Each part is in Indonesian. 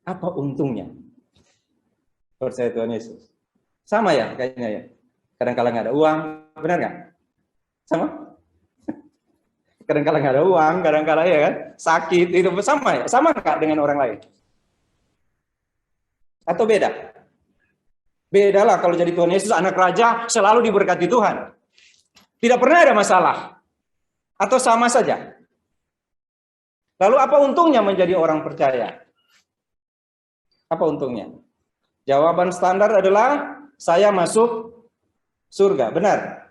Apa untungnya percaya Tuhan Yesus? Sama ya kayaknya ya. Kadang-kala nggak ada uang, benar nggak? Sama? Kadang-kala nggak ada uang, kadang-kala ya kan sakit, itu sama ya? Sama nggak dengan orang lain? Atau beda? Bedalah kalau jadi Tuhan Yesus, anak raja selalu diberkati Tuhan. Tidak pernah ada masalah. Atau sama saja? Lalu apa untungnya menjadi orang percaya? Apa untungnya? Jawaban standar adalah saya masuk surga. Benar?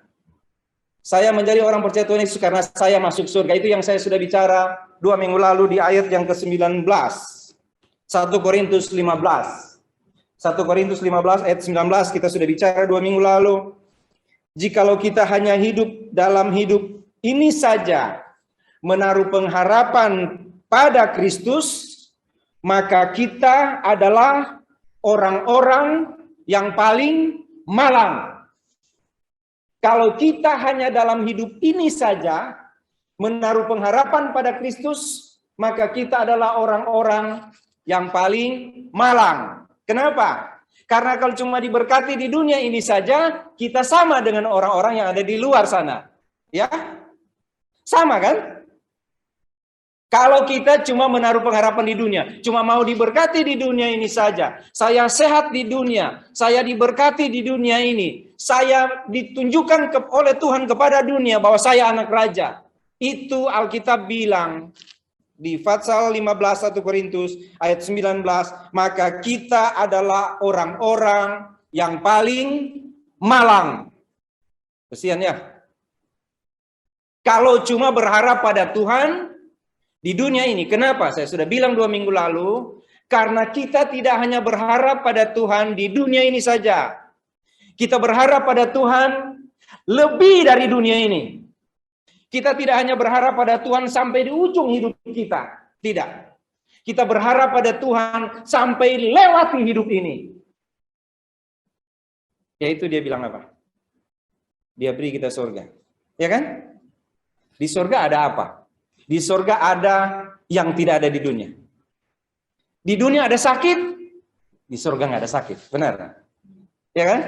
Saya menjadi orang percaya Tuhan Yesus karena saya masuk surga. Itu yang saya sudah bicara 2 minggu lalu di ayat yang ke-19. 1 Korintus 15. 1 Korintus 15 ayat 19 kita sudah bicara 2 minggu lalu. Jikalau kita hanya hidup dalam hidup ini saja, menaruh pengharapan pada Kristus, maka kita adalah orang-orang yang paling malang. Kalau kita hanya dalam hidup ini saja, menaruh pengharapan pada Kristus, maka kita adalah orang-orang yang paling malang. Kenapa? Karena kalau cuma diberkati di dunia ini saja, kita sama dengan orang-orang yang ada di luar sana. Ya? Sama kan? Kalau kita cuma menaruh pengharapan di dunia, cuma mau diberkati di dunia ini saja. Saya sehat di dunia, saya diberkati di dunia ini. Saya ditunjukkan oleh Tuhan kepada dunia bahwa saya anak raja. Itu Alkitab bilang di Fatsal 15 1 Korintus ayat 19, maka kita adalah orang-orang yang paling malang. Kesian ya. Kalau cuma berharap pada Tuhan di dunia ini. Kenapa? Saya sudah bilang 2 minggu lalu, karena kita tidak hanya berharap pada Tuhan di dunia ini saja. Kita berharap pada Tuhan lebih dari dunia ini. Kita tidak hanya berharap pada Tuhan sampai di ujung hidup kita. Tidak. Kita berharap pada Tuhan sampai lewati hidup ini. Yaitu dia bilang apa? Dia beri kita surga. Ya kan? Di surga ada apa? Di surga ada yang tidak ada di dunia. Di dunia ada sakit, di surga nggak ada sakit. Benar? Ya kan?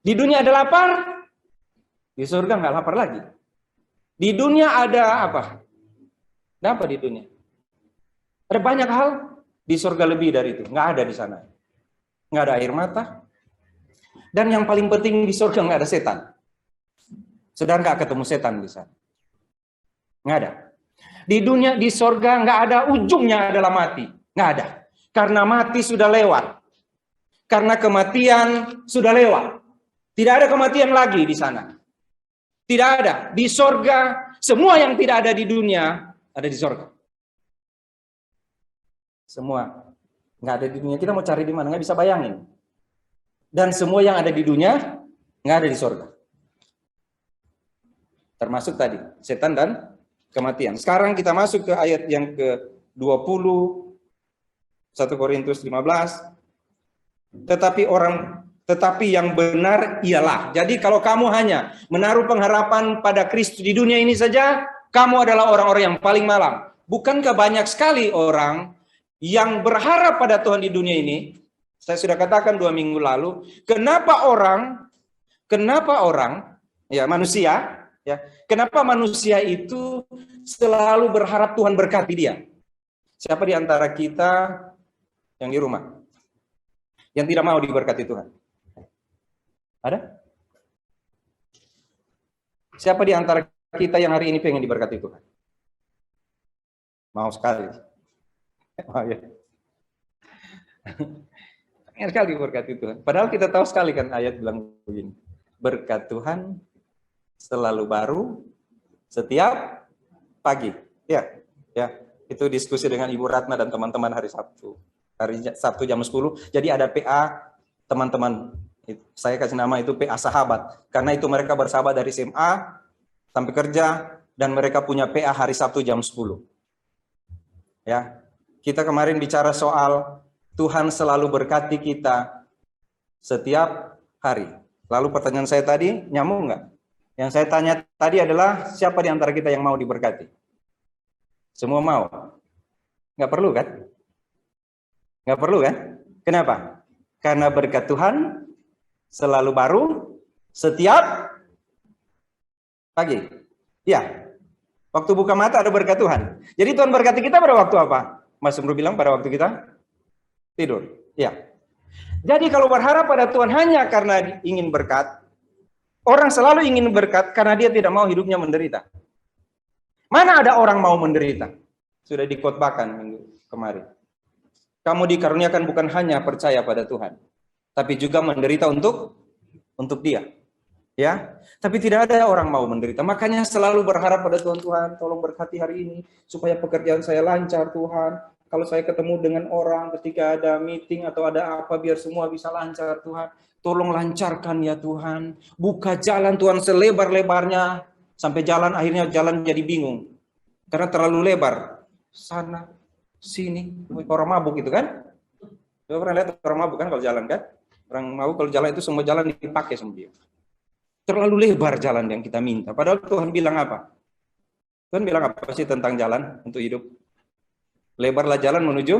Di dunia ada lapar, di surga nggak lapar lagi. Di dunia ada apa? Ada apa di dunia? Ada banyak hal, di surga lebih dari itu. Nggak ada di sana. Nggak ada air mata. Dan yang paling penting di surga nggak ada setan. Saudara nggak ketemu setan di sana. Nggak ada. Di dunia, di surga nggak ada ujungnya adalah mati. Nggak ada. Karena mati sudah lewat. Karena kematian sudah lewat. Tidak ada kematian lagi di sana. Tidak ada. Di surga, semua yang tidak ada di dunia, ada di surga. Semua. Nggak ada di dunia. Kita mau cari di mana? Nggak bisa bayangin. Dan semua yang ada di dunia, nggak ada di surga. Termasuk tadi, setan dan kematian. Sekarang kita masuk ke ayat yang ke-20, 1 Korintus 15. Tetapi yang benar ialah. Jadi kalau kamu hanya menaruh pengharapan pada Kristus di dunia ini saja, kamu adalah orang-orang yang paling malang. Bukankah banyak sekali orang yang berharap pada Tuhan di dunia ini? Saya sudah katakan 2 minggu lalu, kenapa orang, ya manusia, ya, kenapa manusia itu selalu berharap Tuhan berkati dia? Siapa di antara kita yang di rumah yang tidak mau diberkati Tuhan? Ada? Siapa di antara kita yang hari ini pengen diberkati Tuhan? Mau sekali. Oh, ya. Pengen sekali diberkati Tuhan. Padahal kita tahu sekali kan ayat bilang begini. Berkat Tuhan selalu baru setiap pagi. Ya, ya. Itu diskusi dengan Ibu Ratna dan teman-teman hari Sabtu. Hari Sabtu jam 10. Jadi ada PA teman-teman. Saya kasih nama itu PA sahabat. Karena itu mereka bersahabat dari SMA sampai kerja dan mereka punya PA hari Sabtu jam 10. Ya. Kita kemarin bicara soal Tuhan selalu berkati kita setiap hari. Lalu pertanyaan saya tadi nyambung nggak? Yang saya tanya tadi adalah siapa di antara kita yang mau diberkati? Semua mau? Nggak perlu kan? Nggak perlu kan? Kenapa? Karena berkat Tuhan selalu baru setiap pagi. Ya, waktu buka mata ada berkat Tuhan. Jadi Tuhan berkati kita pada waktu apa? Mas Umru bilang pada waktu kita tidur. Ya. Jadi kalau berharap pada Tuhan hanya karena ingin berkat, orang selalu ingin berkat karena dia tidak mau hidupnya menderita. Mana ada orang mau menderita? Sudah dikhotbahkan minggu kemarin. Kamu dikaruniakan bukan hanya percaya pada Tuhan, tapi juga menderita untuk dia. Ya, tapi tidak ada orang mau menderita. Makanya selalu berharap pada Tuhan, Tuhan, tolong berkati hari ini supaya pekerjaan saya lancar, Tuhan. Kalau saya ketemu dengan orang ketika ada meeting atau ada apa, biar semua bisa lancar, Tuhan. Tolong lancarkan ya Tuhan. Buka jalan Tuhan selebar-lebarnya sampai jalan akhirnya jalan jadi bingung. Karena terlalu lebar. Sana, sini, orang mabuk gitu kan? Coba pernah lihat orang mabuk kan kalau jalan kan? Orang mabuk kalau jalan itu semua jalan dipakai sama dia. Terlalu lebar jalan yang kita minta. Padahal Tuhan bilang apa? Tuhan bilang apa sih tentang jalan untuk hidup? Lebarlah jalan menuju.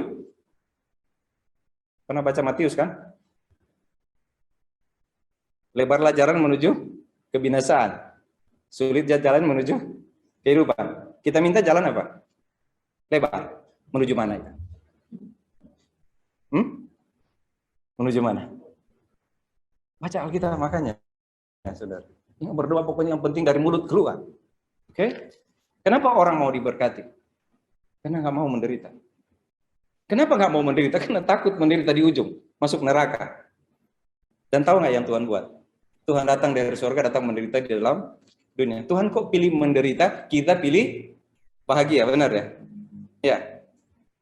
Pernah baca Matius kan? Lebarlah jalan menuju kebinasaan. Sulit jalan menuju kehidupan. Kita minta jalan apa? Lebar. Menuju mana ya? Menuju mana? Baca Alkitab makanya. Ya, saudara. Yang berdoa pokoknya yang penting dari mulut keluar. Oke? Kenapa orang mau diberkati? Karena nggak mau menderita. Kenapa nggak mau menderita? Karena takut menderita di ujung, masuk neraka. Dan tahu nggak yang Tuhan buat? Tuhan datang dari surga, datang menderita di dalam dunia. Tuhan kok pilih menderita, kita pilih bahagia, benar ya? Ya.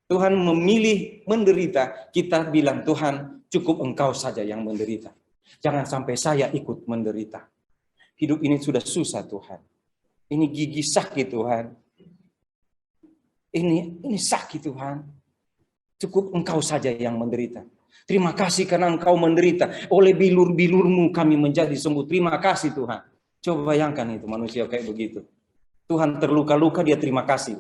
Tuhan memilih menderita, kita bilang Tuhan cukup Engkau saja yang menderita. Jangan sampai saya ikut menderita. Hidup ini sudah susah Tuhan. Ini gigi sakit Tuhan. Ini sakit Tuhan. Cukup Engkau saja yang menderita. Terima kasih karena Engkau menderita. Oleh bilur-bilurmu kami menjadi sembuh. Terima kasih Tuhan. Coba bayangkan itu manusia kayak begitu. Tuhan terluka-luka dia terima kasih.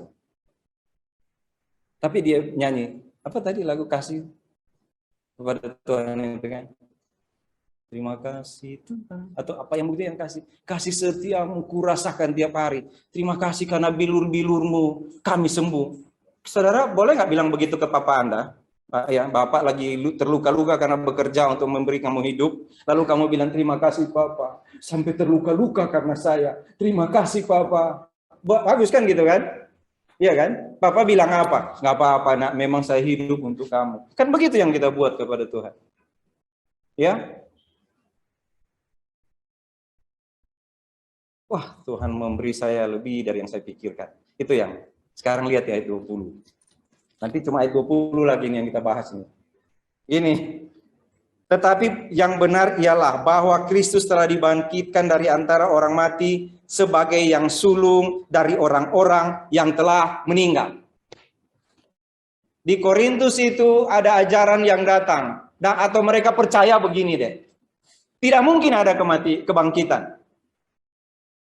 Tapi dia nyanyi. Apa tadi lagu kasih kepada Tuhan itu kan? Terima kasih Tuhan. Atau apa yang begitu yang kasih? Kasih setiamu kurasakan tiap hari. Terima kasih karena bilur-bilurmu kami sembuh. Saudara boleh nggak bilang begitu ke papa Anda? Ya, Bapak lagi terluka-luka karena bekerja untuk memberi kamu hidup. Lalu kamu bilang terima kasih Papa. Sampai terluka-luka karena saya. Terima kasih Papa. Bagus kan gitu kan? Iya kan? Papa bilang apa? Nggak apa-apa nak, memang saya hidup untuk kamu. Kan begitu yang kita buat kepada Tuhan. Ya? Wah, Tuhan memberi saya lebih dari yang saya pikirkan. Itu yang. Sekarang lihat ya ayat 20. Nanti cuma ayat 20 lagi yang kita bahas ini. Ini. Tetapi yang benar ialah bahwa Kristus telah dibangkitkan dari antara orang mati sebagai yang sulung dari orang-orang yang telah meninggal. Di Korintus itu ada ajaran yang datang. Atau mereka percaya begini deh. Tidak mungkin ada kebangkitan.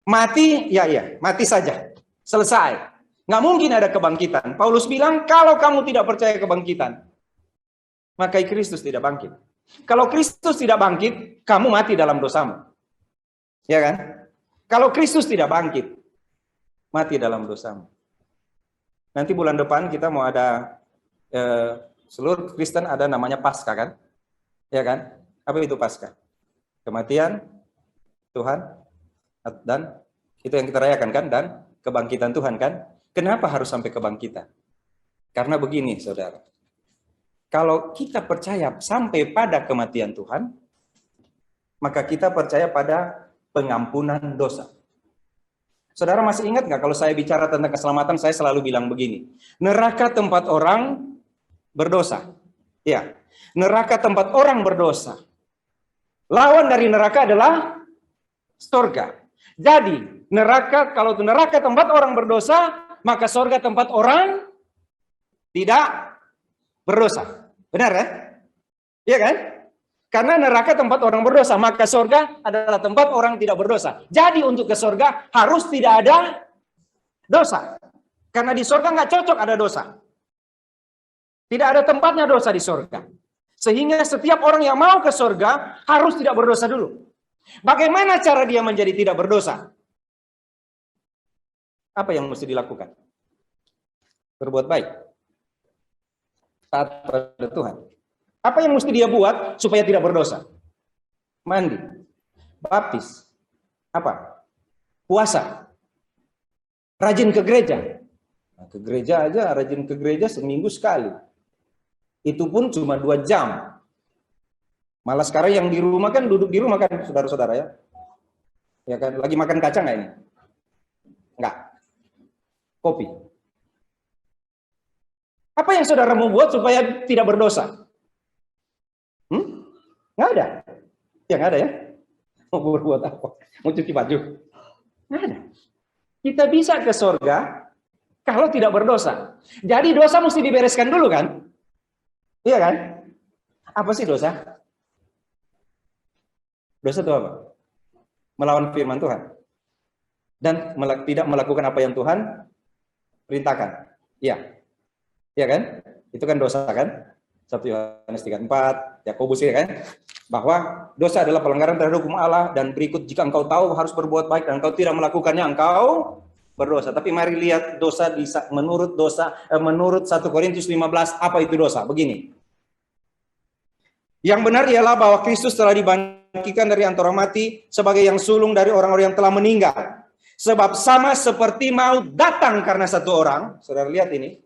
Mati, ya mati saja. Selesai. Nggak mungkin ada kebangkitan. Paulus bilang, kalau kamu tidak percaya kebangkitan, maka Kristus tidak bangkit. Kalau Kristus tidak bangkit, kamu mati dalam dosamu. Ya kan? Kalau Kristus tidak bangkit, mati dalam dosamu. Nanti bulan depan kita mau ada, seluruh Kristen ada namanya Paskah kan? Ya kan? Apa itu Paskah? Kematian Tuhan, dan itu yang kita rayakan kan? Dan kebangkitan Tuhan kan? Kenapa harus sampai kebangkitan? Karena begini saudara, kalau kita percaya sampai pada kematian Tuhan, maka kita percaya pada pengampunan dosa. Saudara masih ingat nggak kalau saya bicara tentang keselamatan, saya selalu bilang begini, neraka tempat orang berdosa. Ya, neraka tempat orang berdosa. Lawan dari neraka adalah surga. Jadi, neraka, kalau itu neraka tempat orang berdosa, maka surga tempat orang tidak berdosa. Benar ya? Iya kan? Karena neraka tempat orang berdosa, maka surga adalah tempat orang tidak berdosa. Jadi untuk ke surga harus tidak ada dosa. Karena di surga nggak cocok ada dosa. Tidak ada tempatnya dosa di surga. Sehingga setiap orang yang mau ke surga harus tidak berdosa dulu. Bagaimana cara dia menjadi tidak berdosa? Apa yang mesti dilakukan? Berbuat baik. Taat pada Tuhan. Apa yang mesti dia buat supaya tidak berdosa? Mandi. Baptis. Apa? Puasa. Rajin ke gereja. Nah, ke gereja aja, rajin ke gereja seminggu sekali. Itu pun cuma 2 jam. Malah sekarang yang di rumah kan duduk di rumah kan, saudara-saudara ya. Ya kan, lagi makan kacang nggak ini? Enggak. Kopi. Apa yang saudara mau buat supaya tidak berdosa? Nggak ada. Ya nggak ada ya. Mau berbuat apa? Mau cuci baju? Nggak ada. Kita bisa ke surga kalau tidak berdosa. Jadi dosa mesti dibereskan dulu kan? Iya kan? Apa sih dosa? Dosa itu apa? Melawan firman Tuhan. Dan tidak melakukan apa yang Tuhan perintahkan. Iya. Iya kan? Itu kan dosa kan? 1 Yohanes 3:4, Yakobus ya kan? Bahwa dosa adalah pelanggaran terhadap hukum Allah, dan berikut jika engkau tahu harus berbuat baik dan engkau tidak melakukannya, engkau berdosa. Tapi mari lihat dosa menurut 1 Korintus 15, apa itu dosa? Begini. Yang benar ialah bahwa Kristus telah dibangkitkan dari antara mati sebagai yang sulung dari orang-orang yang telah meninggal. Sebab sama seperti maut datang karena satu orang, saudara lihat ini.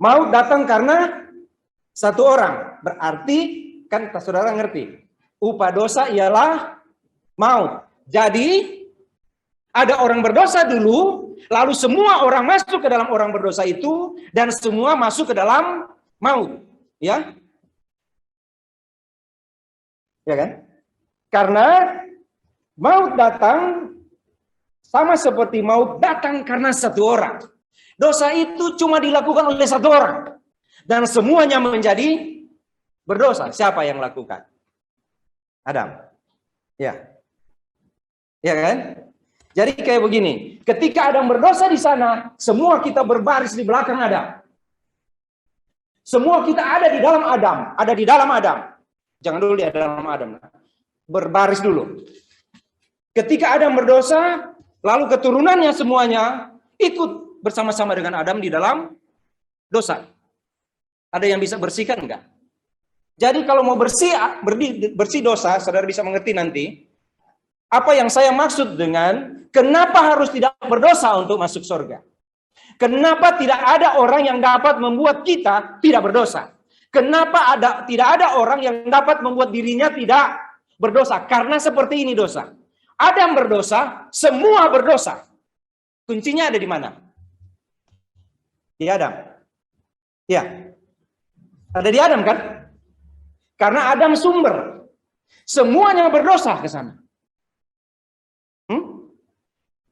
Maut datang karena satu orang. Berarti kan saudara ngerti, upah dosa ialah maut. Jadi ada orang berdosa dulu, lalu semua orang masuk ke dalam orang berdosa itu, dan semua masuk ke dalam maut. Ya? Ya kan? Karena maut datang sama seperti maut datang karena satu orang. Dosa itu cuma dilakukan oleh satu orang. Dan semuanya menjadi berdosa. Siapa yang lakukan? Adam. Ya. Ya kan? Jadi kayak begini. Ketika Adam berdosa di sana, semua kita berbaris di belakang Adam. Semua kita ada di dalam Adam. Ada di dalam Adam. Jangan dulu di dalam Adam. Berbaris dulu. Ketika Adam berdosa, lalu keturunannya semuanya ikut bersama-sama dengan Adam di dalam dosa. Ada yang bisa bersihkan enggak? Jadi kalau mau bersih dosa, saudara bisa mengerti nanti apa yang saya maksud dengan kenapa harus tidak berdosa untuk masuk surga. Kenapa tidak ada orang yang dapat membuat kita tidak berdosa? Kenapa tidak ada orang yang dapat membuat dirinya tidak berdosa? Karena seperti ini dosa. Adam berdosa, semua berdosa. Kuncinya ada di mana? Di Adam. Ya. Ada di Adam kan? Karena Adam sumber. Semuanya berdosa ke sana.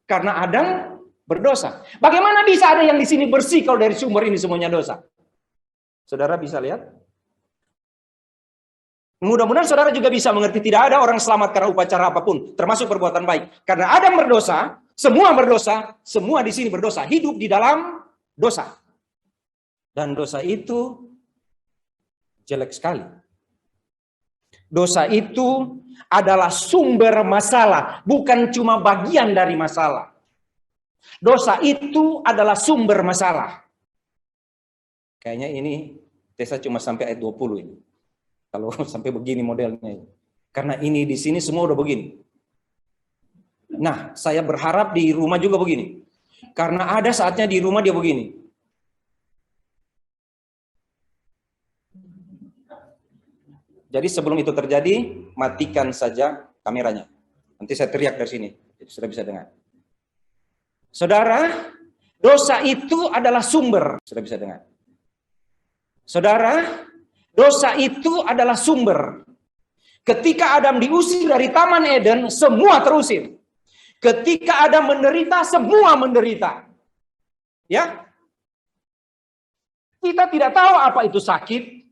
Karena Adam berdosa. Bagaimana bisa ada yang di sini bersih kalau dari sumber ini semuanya dosa? Saudara bisa lihat? Mudah-mudahan saudara juga bisa mengerti tidak ada orang selamat karena upacara apapun, termasuk perbuatan baik. Karena Adam berdosa, semua di sini berdosa, hidup di dalam dosa. Dan dosa itu jelek sekali. Dosa itu adalah sumber masalah, bukan cuma bagian dari masalah. Dosa itu adalah sumber masalah. Kayaknya ini Tesa cuma sampai ayat 20 ini. Kalau sampai begini modelnya. Karena ini di sini semua udah begini. Nah, saya berharap di rumah juga begini. Karena ada saatnya di rumah dia begini. Jadi sebelum itu terjadi, matikan saja kameranya. Nanti saya teriak dari sini. Jadi sudah bisa dengar. Saudara, dosa itu adalah sumber. Sudah bisa dengar. Saudara, dosa itu adalah sumber. Ketika Adam diusir dari Taman Eden, semua terusir. Ketika Adam menderita, semua menderita. Ya? Kita tidak tahu apa itu sakit.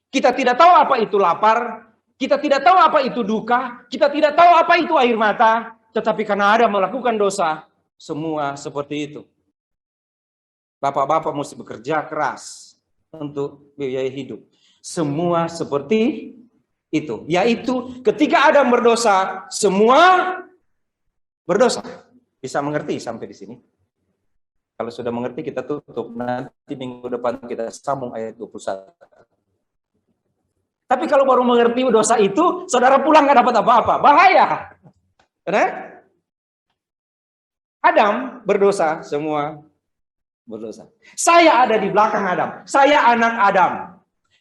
Kita tidak tahu apa itu lapar. Kita tidak tahu apa itu duka. Kita tidak tahu apa itu air mata. Tetapi karena Adam melakukan dosa, semua seperti itu. Bapak-bapak mesti bekerja keras. untuk biaya hidup. Semua seperti itu. Yaitu ketika Adam berdosa, semua berdosa. Bisa mengerti sampai di sini? Kalau sudah mengerti kita tutup. Nanti minggu depan kita sambung ayat 21. Tapi kalau baru mengerti dosa itu, saudara pulang nggak dapat apa-apa. Bahaya. Benar? Adam berdosa, semua berdosa. Saya ada di belakang Adam. Saya anak Adam.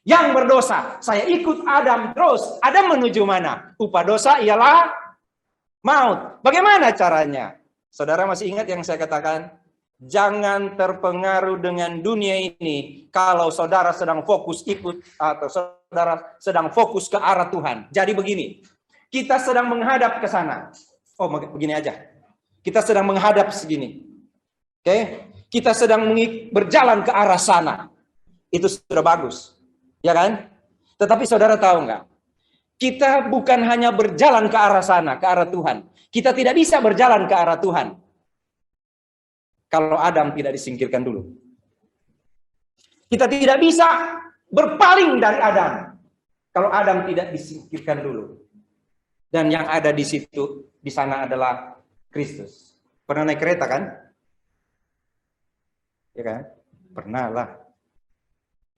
Yang berdosa. Saya ikut Adam terus. Adam menuju mana? Upah dosa ialah maut. Bagaimana caranya? Saudara masih ingat yang saya katakan? Jangan terpengaruh dengan dunia ini kalau saudara sedang fokus ikut atau saudara sedang fokus ke arah Tuhan. Jadi begini, kita sedang menghadap ke sana. Oh, begini aja. Kita sedang menghadap segini. Oke? Kita sedang berjalan ke arah sana. Itu sudah bagus. Ya kan? Tetapi saudara tahu nggak? Kita bukan hanya berjalan ke arah sana, ke arah Tuhan. Kita tidak bisa berjalan ke arah Tuhan kalau Adam tidak disingkirkan dulu. Kita tidak bisa berpaling dari Adam kalau Adam tidak disingkirkan dulu. Dan yang ada di situ, di sana adalah Kristus. Pernah naik kereta kan? Ya kan? Pernah lah.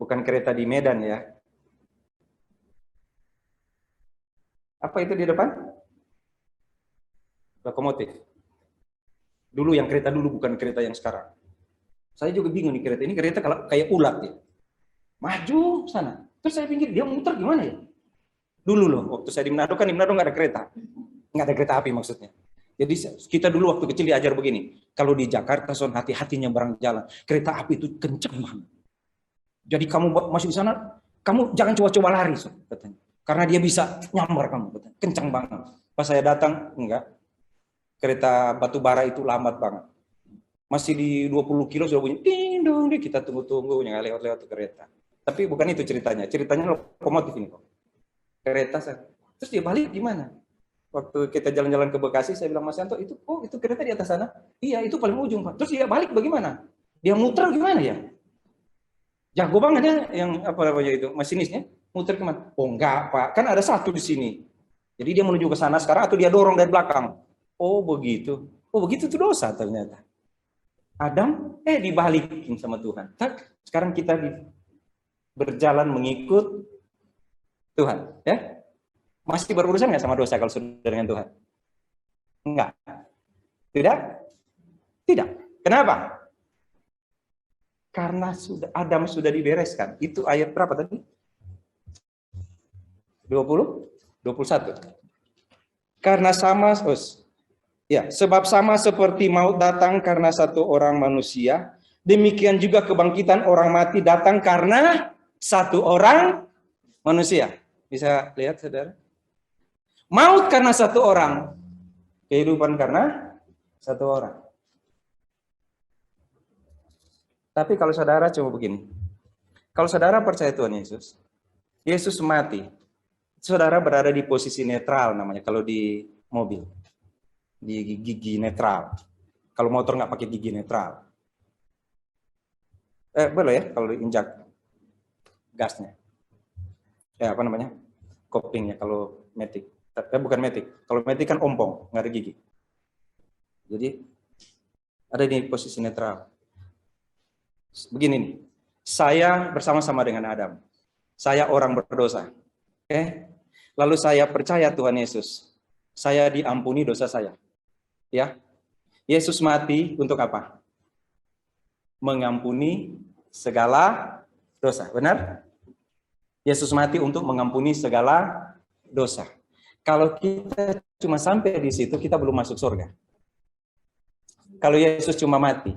Bukan kereta di Medan ya. Apa itu di depan? Lokomotif. Dulu yang kereta dulu, bukan kereta yang sekarang. Saya juga bingung nih kereta ini, kereta kalau kayak ulat ya. Maju sana. Terus saya pikir dia muter gimana ya? Dulu loh, waktu saya di Manado kan, di Manado nggak ada kereta. Nggak ada kereta api maksudnya. Jadi kita dulu waktu kecil diajar begini. Kalau di Jakarta, son hati-hati nyebrang jalan. Kereta api itu kenceng banget. Jadi kamu masuk di sana, kamu jangan coba-coba lari, son, katanya. Karena dia bisa nyambar kamu, katanya. Kenceng banget. Pas saya datang, enggak. Kereta batu bara itu lambat banget. Masih di 20 kilo sudah bunyi, ding dong, kita tunggu-tunggu, nggak lewat-lewat kereta. Tapi bukan itu ceritanya. Ceritanya lokomotif ini kok. Kereta saya. Terus dia balik gimana? Waktu kita jalan-jalan ke Bekasi, saya bilang, Mas Yanto, itu kereta di atas sana? Iya, itu paling ujung, Pak. Terus dia balik bagaimana? Dia muter gimana ya? Jago banget ya, yang apa namanya itu, masinisnya. Muter kemana? Oh enggak, Pak. Kan ada satu di sini. Jadi dia menuju ke sana sekarang, atau dia dorong dari belakang. Oh begitu. Oh begitu itu dosa ternyata. Adam, dibalikin sama Tuhan. Sekarang kita berjalan mengikut Tuhan. Ya? Masih berurusan nggak sama dosa kalau sudah dengan Tuhan? Enggak. Tidak? Tidak. Kenapa? Karena Adam sudah dibereskan. Itu ayat berapa tadi? 20? 21. Karena sama, sebab sama seperti maut datang karena satu orang manusia, demikian juga kebangkitan orang mati datang karena satu orang manusia. Bisa lihat, saudara? Maut karena satu orang, kehidupan karena satu orang. Tapi kalau saudara coba begini, kalau saudara percaya Tuhan Yesus, Yesus mati, saudara berada di posisi netral namanya kalau di mobil, di gigi netral. Kalau motor nggak pakai gigi netral, boleh ya kalau diinjak gasnya, apa namanya, kopingnya kalau matic. Bukan matic. Kalau matic kan ompong, nggak ada gigi. Jadi ada di posisi netral. Begini nih, saya bersama-sama dengan Adam. Saya orang berdosa. Lalu saya percaya Tuhan Yesus. Saya diampuni dosa saya. Ya. Yesus mati untuk apa? Mengampuni segala dosa. Benar? Yesus mati untuk mengampuni segala dosa. Kalau kita cuma sampai di situ, kita belum masuk surga. Kalau Yesus cuma mati.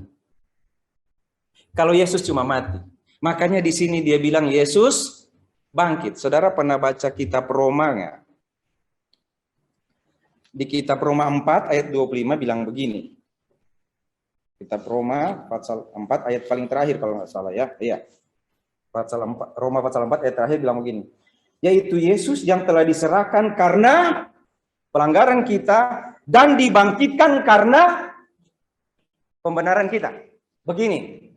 Kalau Yesus cuma mati. Makanya di sini dia bilang Yesus bangkit. Saudara pernah baca kitab Roma nggak? Di kitab Roma 4 ayat 25 bilang begini. Kitab Roma pasal 4 ayat paling terakhir kalau nggak salah ya. Iya. Roma pasal 4 ayat terakhir bilang begini. Yaitu Yesus yang telah diserahkan karena pelanggaran kita dan dibangkitkan karena pembenaran kita. Begini,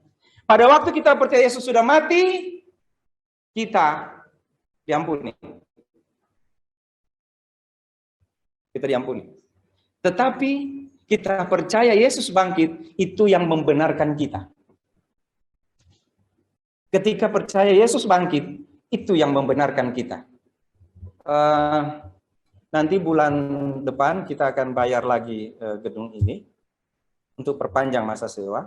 pada waktu kita percaya Yesus sudah mati, kita diampuni. Kita diampuni. Tetapi kita percaya Yesus bangkit, itu yang membenarkan kita. Ketika percaya Yesus bangkit, itu yang membenarkan kita. Nanti bulan depan kita akan bayar lagi gedung ini untuk perpanjang masa sewa.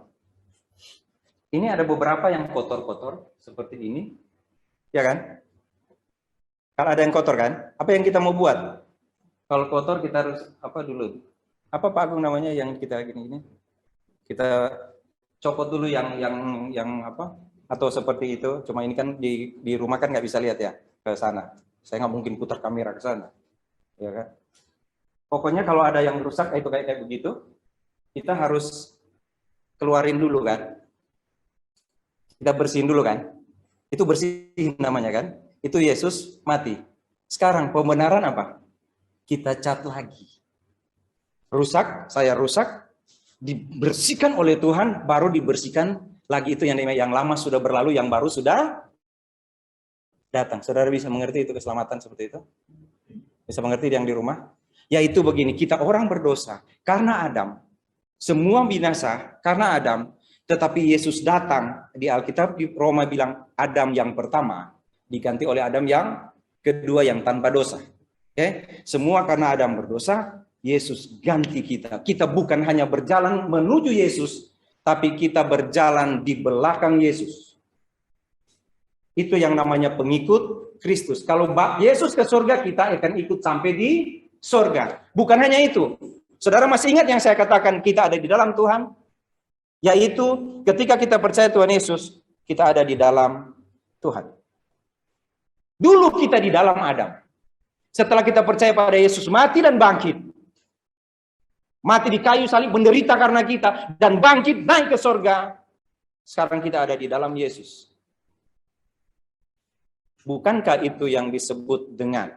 Ini ada beberapa yang kotor-kotor seperti ini, ya kan? Kalau ada yang kotor kan, apa yang kita mau buat? Kalau kotor kita harus apa dulu? Apa Pak Agung namanya yang kita gini-gini? Kita copot dulu yang apa? Atau seperti itu. Cuma ini kan di rumah kan nggak bisa lihat ya ke sana. Saya nggak mungkin putar kamera ke sana, ya kan? Pokoknya kalau ada yang rusak itu kayak begitu, kita harus keluarin dulu kan? Kita bersihin dulu kan? Itu bersihin namanya kan? Itu Yesus mati. Sekarang pembenaran apa? Kita cat lagi. Rusak, saya rusak, dibersihkan oleh Tuhan, baru dibersihkan lagi. Itu yang lama sudah berlalu, yang baru sudah datang. Saudara bisa mengerti itu keselamatan seperti itu? Bisa mengerti yang di rumah? Yaitu begini, kita orang berdosa karena Adam. Semua binasa karena Adam. Tetapi Yesus datang, di Alkitab di Roma bilang Adam yang pertama diganti oleh Adam yang kedua yang tanpa dosa. Oke? Semua karena Adam berdosa, Yesus ganti kita. Kita bukan hanya berjalan menuju Yesus, tapi kita berjalan di belakang Yesus. Itu yang namanya pengikut Kristus. Kalau Yesus ke surga, kita akan ikut sampai di surga. Bukan hanya itu. Saudara masih ingat yang saya katakan, kita ada di dalam Tuhan? Yaitu ketika kita percaya Tuhan Yesus, kita ada di dalam Tuhan. Dulu kita di dalam Adam. Setelah kita percaya pada Yesus mati dan bangkit. Mati di kayu salib, menderita karena kita, dan bangkit naik ke surga. Sekarang kita ada di dalam Yesus. Bukankah itu yang disebut dengan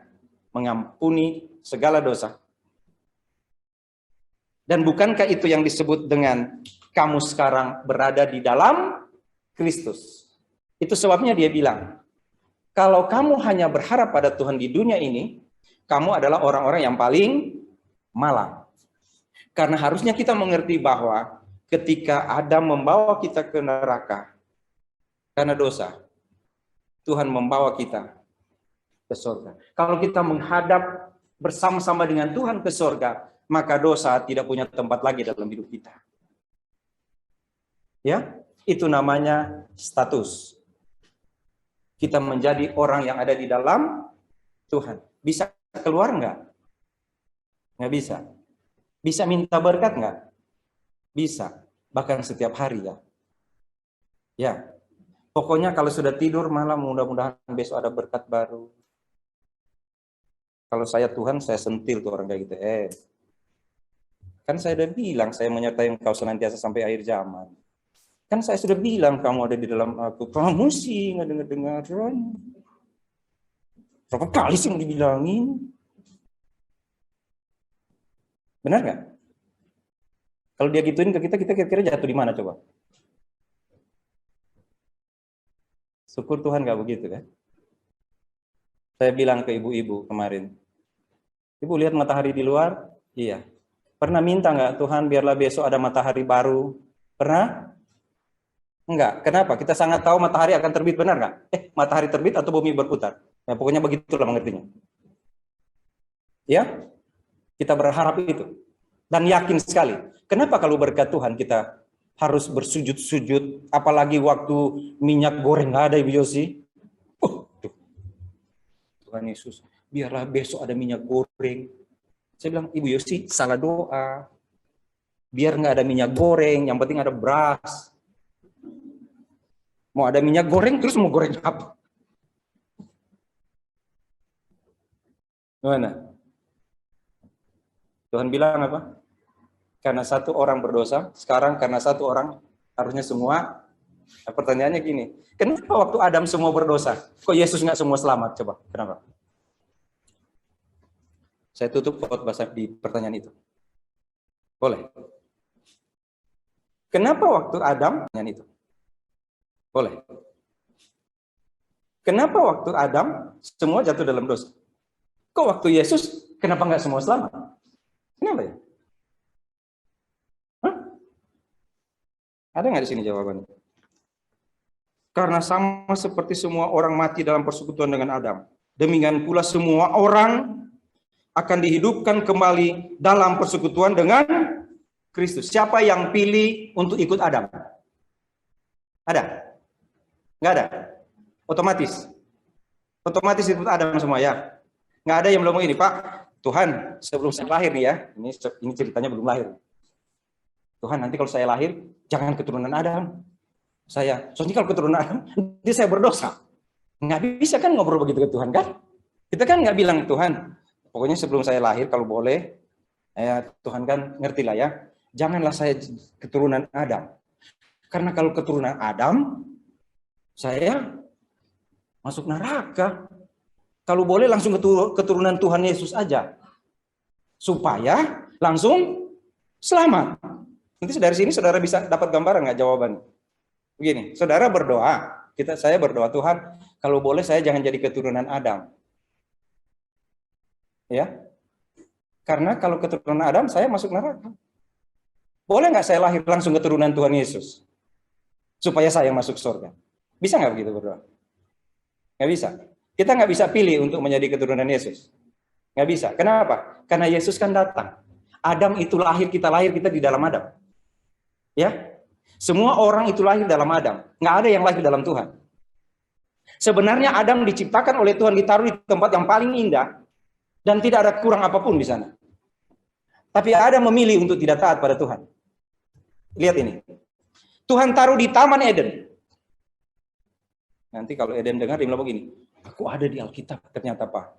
mengampuni segala dosa? Dan bukankah itu yang disebut dengan kamu sekarang berada di dalam Kristus? Itu sebabnya dia bilang, kalau kamu hanya berharap pada Tuhan di dunia ini, kamu adalah orang-orang yang paling malang. Karena harusnya kita mengerti bahwa ketika Adam membawa kita ke neraka karena dosa, Tuhan membawa kita ke surga. Kalau kita menghadap bersama-sama dengan Tuhan ke surga, maka dosa tidak punya tempat lagi dalam hidup kita. Ya, itu namanya status. Kita menjadi orang yang ada di dalam Tuhan. Bisa keluar enggak? Nggak bisa. Bisa minta berkat enggak? Bisa. Bahkan setiap hari ya. Ya. Pokoknya kalau sudah tidur malam, mudah-mudahan besok ada berkat baru. Kalau saya Tuhan, saya sentil tuh orang kayak gitu. Kan saya udah bilang, saya menyertai engkau senantiasa sampai akhir zaman. Kan saya sudah bilang kamu ada di dalam aku. Kamu sih nggak dengar-dengar. Berapa kali sih mau dibilangin? Benar nggak? Kalau dia gituin ke kita kira-kira jatuh di mana coba? Syukur Tuhan nggak begitu kan? Saya bilang ke ibu-ibu kemarin. Ibu lihat matahari di luar? Iya. Pernah minta nggak Tuhan biarlah besok ada matahari baru? Pernah? Enggak. Kenapa? Kita sangat tahu matahari akan terbit, benar nggak? Matahari terbit atau bumi berputar? Nah, pokoknya begitulah mengertinya. Ya? Kita berharap itu. Dan yakin sekali. Kenapa kalau berkat Tuhan kita harus bersujud-sujud, apalagi waktu minyak goreng nggak ada, Ibu Yosi? Tuhan Yesus, biarlah besok ada minyak goreng. Saya bilang, Ibu Yosi, salah doa. Biar nggak ada minyak goreng, yang penting ada beras. Mau ada minyak goreng, terus mau goreng apa? Gimana? Tuhan bilang apa? Karena satu orang berdosa, sekarang karena satu orang, harusnya semua. Nah, pertanyaannya gini, kenapa waktu Adam semua berdosa? Kok Yesus nggak semua selamat? Coba, kenapa? Saya tutup khotbah di pertanyaan itu. Boleh? Kenapa waktu Adam? Pertanyaan itu. Boleh. Kenapa waktu Adam semua jatuh dalam dosa? Kok waktu Yesus kenapa nggak semua selamat? Kenapa ya? Hah? Ada nggak di sini jawabannya? Karena sama seperti semua orang mati dalam persekutuan dengan Adam, demikian pula semua orang akan dihidupkan kembali dalam persekutuan dengan Kristus. Siapa yang pilih untuk ikut Adam? Ada? Nggak ada? Otomatis? Otomatis ikut Adam semua ya? Nggak ada yang belum ini, Pak. Tuhan, sebelum saya lahir nih ya, ini ceritanya belum lahir. Tuhan, nanti kalau saya lahir, jangan keturunan Adam. Soalnya kalau keturunan Adam, nanti saya berdosa. Nggak bisa kan ngobrol begitu ke Tuhan kan? Kita kan nggak bilang, Tuhan, pokoknya sebelum saya lahir kalau boleh, Tuhan kan ngerti lah ya, janganlah saya keturunan Adam. Karena kalau keturunan Adam, saya masuk neraka. Kalau boleh langsung keturunan Tuhan Yesus aja. Supaya langsung selamat. Nanti dari sini saudara bisa dapat gambaran nggak jawabannya? Begini, saudara berdoa, saya berdoa, Tuhan, kalau boleh saya jangan jadi keturunan Adam. Ya. Karena kalau keturunan Adam, saya masuk neraka. Boleh nggak saya lahir langsung keturunan Tuhan Yesus? Supaya saya masuk surga. Bisa nggak begitu berdoa? Nggak bisa. Kita nggak bisa pilih untuk menjadi keturunan Yesus. Nggak bisa. Kenapa? Karena Yesus kan datang. Adam itu lahir, kita di dalam Adam. Ya. Semua orang itu lahir dalam Adam. Nggak ada yang lahir dalam Tuhan. Sebenarnya Adam diciptakan oleh Tuhan, ditaruh di tempat yang paling indah. Dan tidak ada kurang apapun di sana. Tapi Adam memilih untuk tidak taat pada Tuhan. Lihat ini. Tuhan taruh di Taman Eden. Nanti kalau Eden dengar, dia bilang begini. Aku ada di Alkitab, ternyata Pak.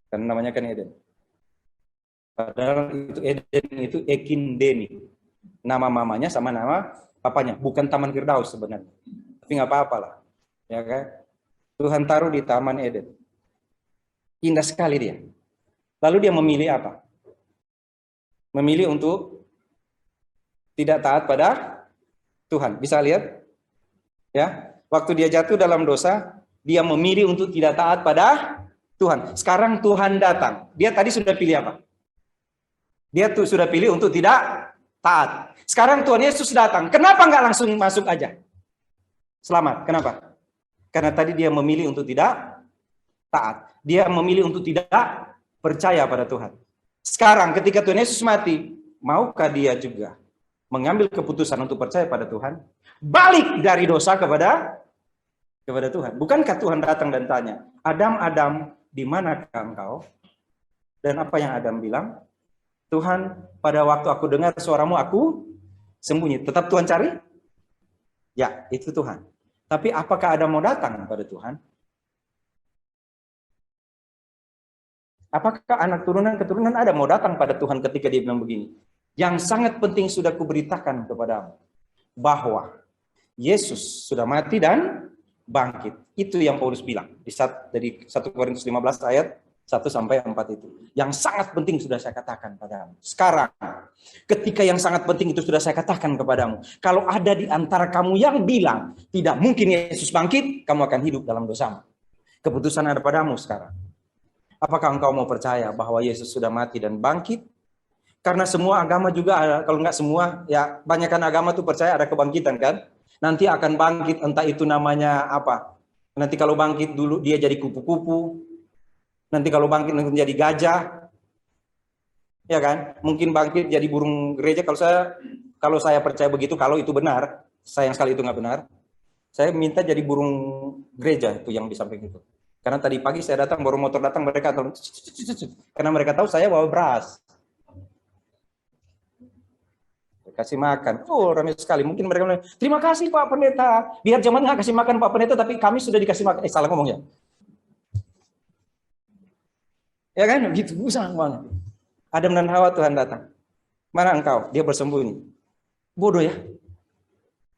Karena namanya kan Eden. Padahal itu Eden itu Ekindeni. Nama mamanya sama nama papanya, bukan Taman Firdaus sebenarnya. Tapi nggak apa-apa lah, ya kan? Tuhan taruh di Taman Eden. Indah sekali dia. Lalu dia memilih apa? Memilih untuk tidak taat pada Tuhan. Bisa lihat? Ya, waktu dia jatuh dalam dosa, dia memilih untuk tidak taat pada Tuhan. Sekarang Tuhan datang. Dia tadi sudah pilih apa? Dia tuh sudah pilih untuk tidak taat. Sekarang Tuhan Yesus datang. Kenapa nggak langsung masuk aja? Selamat. Kenapa? Karena tadi dia memilih untuk tidak taat. Dia memilih untuk tidak percaya pada Tuhan. Sekarang ketika Tuhan Yesus mati, maukah dia juga mengambil keputusan untuk percaya pada Tuhan? Balik dari dosa kepada Tuhan. Bukankah Tuhan datang dan tanya, Adam, Adam, di manakah engkau? Dan apa yang Adam bilang? Tuhan, pada waktu aku dengar suaramu, aku sembunyi. Tetap Tuhan cari? Ya, itu Tuhan. Tapi apakah Adam mau datang pada Tuhan? Apakah anak keturunan Adam mau datang pada Tuhan ketika dia bilang begini? Yang sangat penting sudah kuberitakan kepadamu. Bahwa Yesus sudah mati dan bangkit. Itu yang Paulus bilang. Dari 1 Korintus 15 ayat 1-4 itu. Yang sangat penting sudah saya katakan padamu. Sekarang, ketika yang sangat penting itu sudah saya katakan kepadamu. Kalau ada di antara kamu yang bilang, tidak mungkin Yesus bangkit, kamu akan hidup dalam dosamu. Keputusan ada padamu sekarang. Apakah engkau mau percaya bahwa Yesus sudah mati dan bangkit? Karena semua agama juga, kalau nggak semua, ya banyakkan agama tuh percaya ada kebangkitan kan? Nanti akan bangkit, entah itu namanya apa. Nanti kalau bangkit dulu dia jadi kupu-kupu. Nanti kalau bangkit nanti jadi gajah. Ya kan? Mungkin bangkit jadi burung gereja. Kalau saya percaya begitu, kalau itu benar, sayang sekali itu nggak benar. Saya minta jadi burung gereja itu yang di samping itu. Karena tadi pagi saya datang, baru motor datang, mereka tahu, karena mereka tahu saya bawa beras. Kasih makan. Oh, ramai sekali. Mungkin mereka bilang, terima kasih Pak Pendeta. Biar zaman nggak kasih makan Pak Pendeta, tapi kami sudah dikasih makan. Salah ngomongnya. Ya kan? Begitu, usah ngomongnya. Adam dan Hawa Tuhan datang. Mana engkau? Dia bersembunyi. Bodoh ya.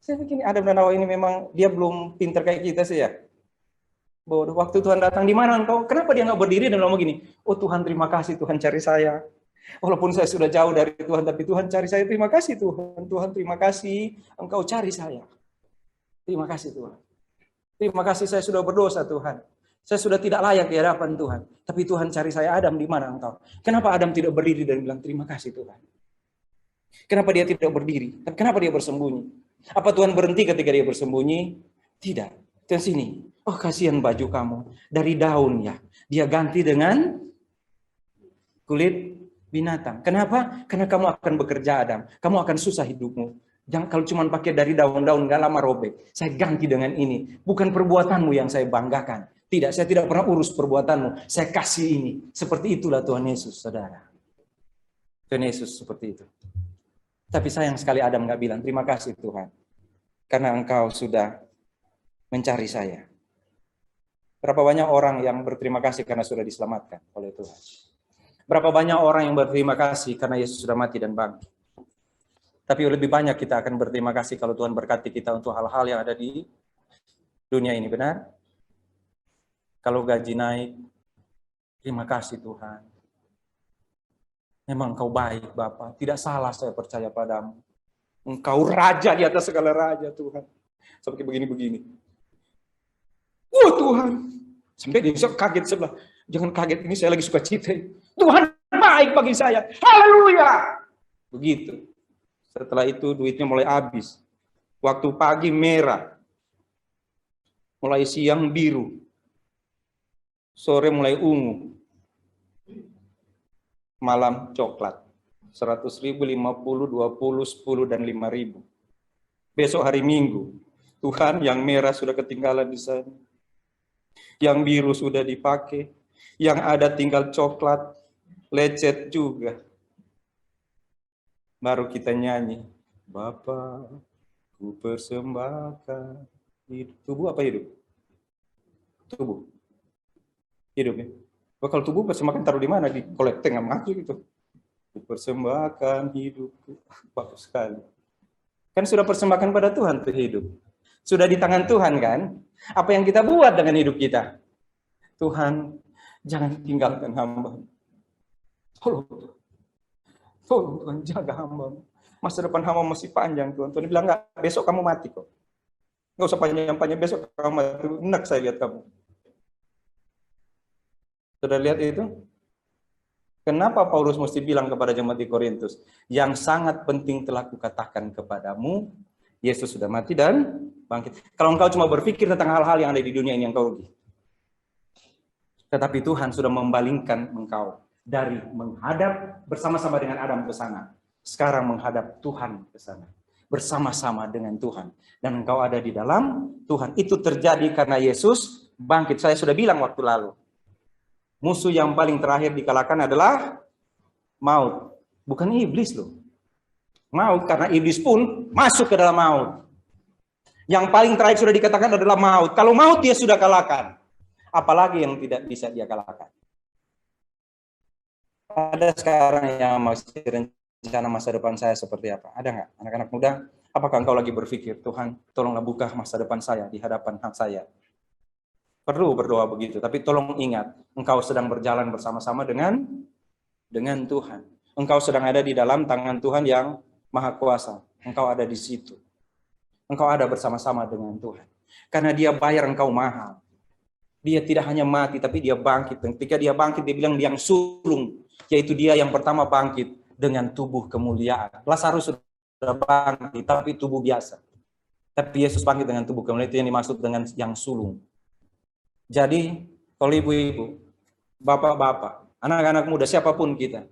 Saya pikir Adam dan Hawa ini memang dia belum pintar kayak kita sih ya. Bodoh. Waktu Tuhan datang, di mana engkau? Kenapa dia nggak berdiri dan ngomong gini? Oh Tuhan, terima kasih Tuhan cari saya. Walaupun saya sudah jauh dari Tuhan, tapi Tuhan cari saya. Terima kasih Tuhan. Tuhan terima kasih. Engkau cari saya. Terima kasih Tuhan. Terima kasih saya sudah berdosa Tuhan. Saya sudah tidak layak di hadapan Tuhan. Tapi Tuhan cari saya, Adam, di mana engkau? Kenapa Adam tidak berdiri dan bilang terima kasih Tuhan? Kenapa dia tidak berdiri? Kenapa dia bersembunyi? Apa Tuhan berhenti ketika dia bersembunyi? Tidak. Ke sini. Oh, kasihan baju kamu. Dari daun ya. Dia ganti dengan kulit binatang. Kenapa? Karena kamu akan bekerja, Adam. Kamu akan susah hidupmu. Jangan kalau cuma pakai dari daun-daun, nggak lama robek. Saya ganti dengan ini. Bukan perbuatanmu yang saya banggakan. Tidak, saya tidak pernah urus perbuatanmu. Saya kasih ini. Seperti itulah Tuhan Yesus, saudara. Tuhan Yesus seperti itu. Tapi sayang sekali Adam nggak bilang, terima kasih Tuhan. Karena engkau sudah mencari saya. Berapa banyak orang yang berterima kasih karena sudah diselamatkan oleh Tuhan. Berapa banyak orang yang berterima kasih karena Yesus sudah mati dan bangkit. Tapi lebih banyak kita akan berterima kasih kalau Tuhan berkati kita untuk hal-hal yang ada di dunia ini, benar? Kalau gaji naik, terima kasih Tuhan. Memang engkau baik Bapa, tidak salah saya percaya padamu. Engkau raja di atas segala raja Tuhan. Seperti begini-begini. Tuhan. Sampai dia kaget sebelah. Jangan kaget, ini saya lagi suka cita. Tuhan baik bagi saya. Haleluya. Begitu. Setelah itu duitnya mulai habis. Waktu pagi merah. Mulai siang biru. Sore mulai ungu. Malam coklat. 100.000, 50, 20, 10, dan 5.000. Besok hari Minggu. Tuhan, yang merah sudah ketinggalan di sana. Yang biru sudah dipakai. Yang ada tinggal coklat. Lecet juga. Baru kita nyanyi. Bapa, ku persembahkan hidup. Tubuh apa hidup? Tubuh. Hidup ya. Kalau tubuh persembahkan taruh di mana? Di kolekting sama aku gitu. Ku persembahkan hidupku. Bagus sekali. Kan sudah persembahkan pada Tuhan tuh hidup. Sudah di tangan Tuhan kan? Apa yang kita buat dengan hidup kita? Tuhan, jangan tinggalkan hamba. Tolong Tuhan, jaga hamba. Masa depan hamba masih panjang Tuhan. Tuhan bilang, enggak, besok kamu mati kok. Enggak usah panjang-panjang, besok kamu mati. Enak saya lihat kamu. Sudah lihat itu? Kenapa Paulus mesti bilang kepada jemaat di Korintus? Yang sangat penting telah kukatakan kepadamu, Yesus sudah mati dan bangkit. Kalau engkau cuma berpikir tentang hal-hal yang ada di dunia ini, engkau rugi. Tetapi Tuhan sudah membalingkan engkau dari menghadap bersama-sama dengan Adam ke sana. Sekarang menghadap Tuhan ke sana. Bersama-sama dengan Tuhan. Dan engkau ada di dalam Tuhan. Itu terjadi karena Yesus bangkit. Saya sudah bilang waktu lalu. Musuh yang paling terakhir dikalahkan adalah maut. Bukan iblis loh. Maut, karena iblis pun masuk ke dalam maut. Yang paling terakhir sudah dikatakan adalah maut. Kalau maut dia sudah kalahkan. Apalagi yang tidak bisa dia kalahkan. Ada sekarang yang masih rencana masa depan saya seperti apa? Ada nggak? Anak-anak muda, apakah engkau lagi berpikir, Tuhan, tolonglah buka masa depan saya di hadapan saya? Perlu berdoa begitu, tapi tolong ingat, engkau sedang berjalan bersama-sama dengan Tuhan. Engkau sedang ada di dalam tangan Tuhan yang Maha Kuasa. Engkau ada di situ. Engkau ada bersama-sama dengan Tuhan. Karena dia bayar engkau mahal. Dia tidak hanya mati, tapi dia bangkit. Dan ketika dia bangkit, dia bilang yang sulung. Yaitu dia yang pertama bangkit dengan tubuh kemuliaan. Lazarus sudah bangkit, tapi tubuh biasa. Tapi Yesus bangkit dengan tubuh kemuliaan, itu yang dimaksud dengan yang sulung. Jadi, kalau ibu-ibu, bapak-bapak, anak-anak muda, siapapun kita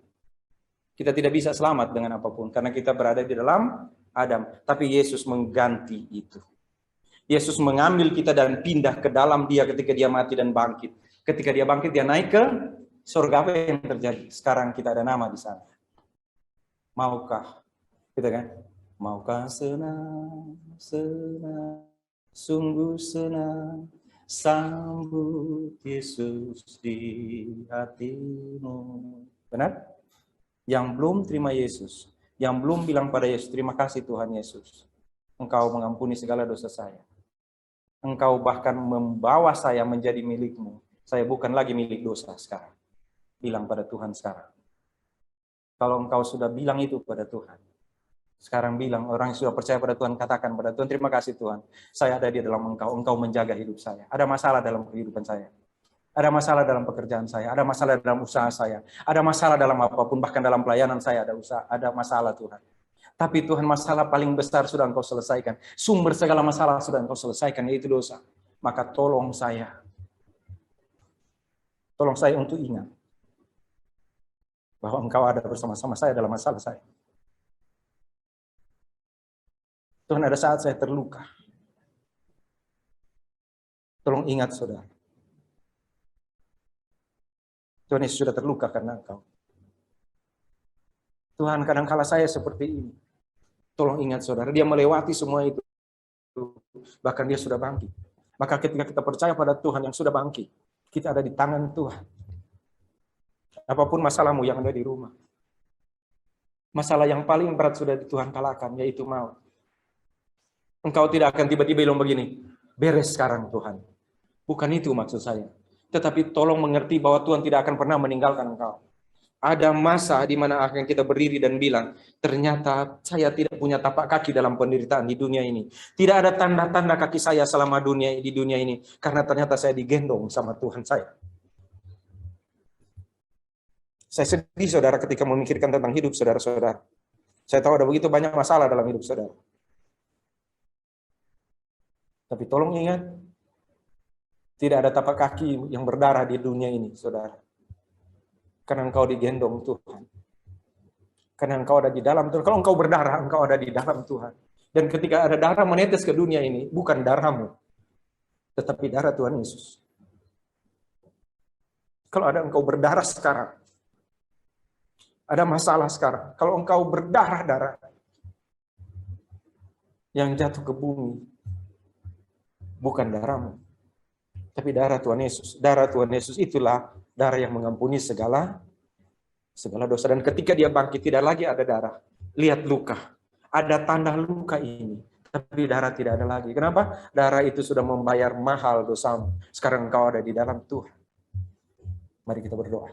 tidak bisa selamat dengan apapun. Karena kita berada di dalam Adam. Tapi Yesus mengganti itu. Yesus mengambil kita dan pindah ke dalam dia ketika dia mati dan bangkit. Ketika dia bangkit, dia naik ke surga. Apa yang terjadi? Sekarang kita ada nama di sana. Maukah? Gitu kan? Maukah senang, senang, sungguh senang, sambut Yesus di hatimu. Benar? Yang belum terima Yesus, yang belum bilang pada Yesus, terima kasih Tuhan Yesus. Engkau mengampuni segala dosa saya. Engkau bahkan membawa saya menjadi milikmu. Saya bukan lagi milik dosa sekarang. Bilang pada Tuhan sekarang. Kalau engkau sudah bilang itu pada Tuhan, Sekarang bilang, orang yang sudah percaya pada Tuhan, katakan pada Tuhan, terima kasih Tuhan, saya ada di dalam Engkau, Engkau menjaga hidup saya. Ada masalah dalam kehidupan saya. Ada masalah dalam pekerjaan saya, ada masalah dalam usaha saya, ada masalah dalam apapun, bahkan dalam pelayanan saya ada masalah Tuhan. Tapi Tuhan, masalah paling besar sudah Engkau selesaikan. Sumber segala masalah sudah Engkau selesaikan, yaitu dosa. Maka tolong saya untuk ingat bahwa Engkau ada bersama-sama saya dalam masalah saya. Tuhan, ada saat saya terluka. Tolong ingat saudara. Tuhan Yesus sudah terluka karena Engkau. Tuhan, kadangkala saya seperti ini. Tolong ingat saudara, dia melewati semua itu. Bahkan dia sudah bangkit. Maka ketika kita percaya pada Tuhan yang sudah bangkit, kita ada di tangan Tuhan. Apapun masalahmu yang ada di rumah. Masalah yang paling berat sudah Tuhan kalahkan, yaitu maut. Engkau tidak akan tiba-tiba bilang begini, beres sekarang Tuhan. Bukan itu maksud saya. Tetapi tolong mengerti bahwa Tuhan tidak akan pernah meninggalkan engkau. Ada masa di mana akan kita berdiri dan bilang, ternyata saya tidak punya tapak kaki dalam penderitaan di dunia ini. Tidak ada tanda-tanda kaki saya selama di dunia ini. Karena ternyata saya digendong sama Tuhan saya. Saya sedih saudara ketika memikirkan tentang hidup saudara-saudara. Saya tahu ada begitu banyak masalah dalam hidup saudara. Tapi tolong ingat, tidak ada tapak kaki yang berdarah di dunia ini, saudara. Karena engkau digendong Tuhan. Karena engkau ada di dalam Tuhan. Kalau engkau berdarah, engkau ada di dalam Tuhan. Dan ketika ada darah menetes ke dunia ini, bukan darahmu, tetapi darah Tuhan Yesus. Kalau ada engkau berdarah sekarang, ada masalah sekarang. Kalau engkau berdarah-darah yang jatuh ke bumi, bukan darahmu, tapi darah Tuhan Yesus. Darah Tuhan Yesus itulah darah yang mengampuni segala dosa. Dan ketika dia bangkit, tidak lagi ada darah. Lihat luka. Ada tanda luka ini. Tapi darah tidak ada lagi. Kenapa? Darah itu sudah membayar mahal dosamu. Sekarang engkau ada di dalam Tuhan. Mari kita berdoa.